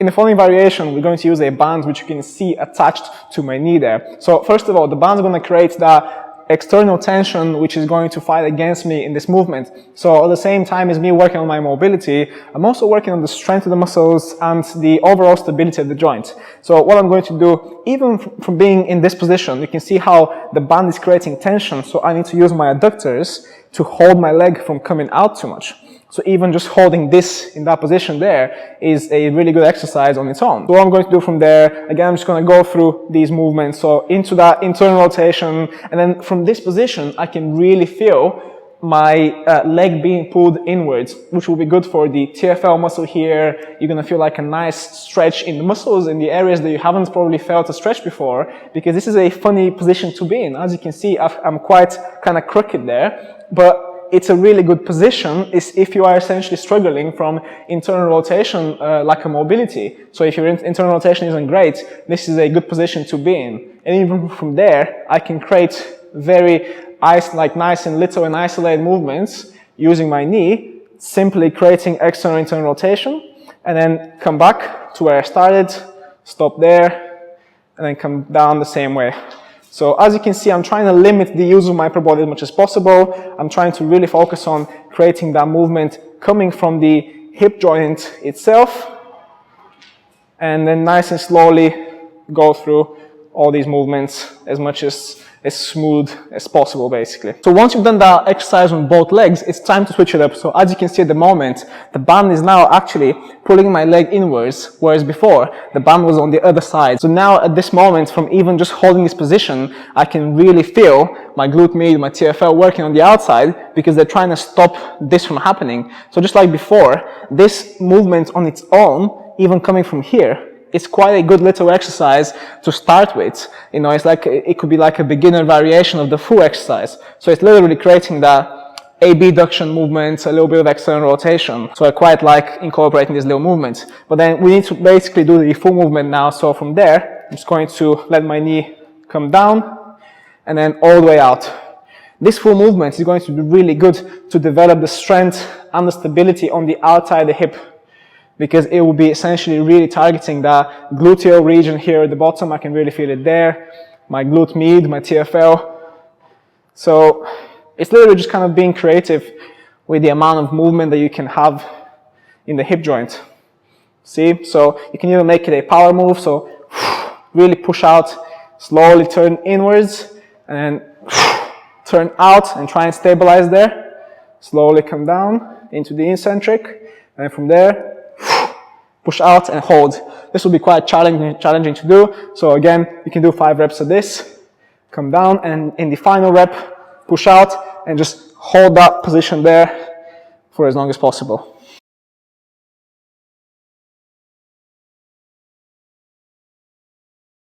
In the following variation, we're going to use a band which you can see attached to my knee there. So first of all, the band is going to create that external tension which is going to fight against me in this movement. So at the same time as me working on my mobility, I'm also working on the strength of the muscles and the overall stability of the joint. So what I'm going to do, even from being in this position, you can see how the band is creating tension. So I need to use my adductors to hold my leg from coming out too much. So even just holding this in that position there is a really good exercise on its own. So what I'm going to do from there, again, I'm just going to go through these movements. So into that internal rotation, and then from this position, I can really feel my leg being pulled inwards, which will be good for the TFL muscle here. You're going to feel like a nice stretch in the muscles in the areas that you haven't probably felt a stretch before, because this is a funny position to be in. As you can see, I'm quite kind of crooked there, but it's a really good position is if you are essentially struggling from internal rotation, like a mobility. So if your internal rotation isn't great, this is a good position to be in. And even from there, I can create very nice and little and isolated movements using my knee, simply creating external internal rotation, and then come back to where I started, stop there, and then come down the same way. So as you can see, I'm trying to limit the use of my upper body as much as possible. I'm trying to really focus on creating that movement coming from the hip joint itself, and then nice and slowly go through all these movements as much as smooth as possible, basically. So once you've done that exercise on both legs, it's time to switch it up. So as you can see at the moment, the band is now actually pulling my leg inwards, whereas before, the band was on the other side. So now at this moment, from even just holding this position, I can really feel my glute med, my TFL working on the outside, because they're trying to stop this from happening. So just like before, this movement on its own, even coming from here, it's quite a good little exercise to start with. You know, it's like, it could be like a beginner variation of the full exercise. So it's literally creating that abduction movement, a little bit of external rotation. So I quite like incorporating these little movements. But then we need to basically do the full movement now. So from there, I'm just going to let my knee come down and then all the way out. This full movement is going to be really good to develop the strength and the stability on the outside of the hip, because it will be essentially really targeting that gluteal region here at the bottom. I can really feel it there. My glute med, my TFL. So it's literally just kind of being creative with the amount of movement that you can have in the hip joint. See? So you can even make it a power move. So really push out, slowly turn inwards, and then turn out and try and stabilize there. Slowly come down into the eccentric, and from there, push out and hold. This will be quite challenging to do. So again, you can do 5 reps of this, come down, and in the final rep, push out and just hold that position there for as long as possible.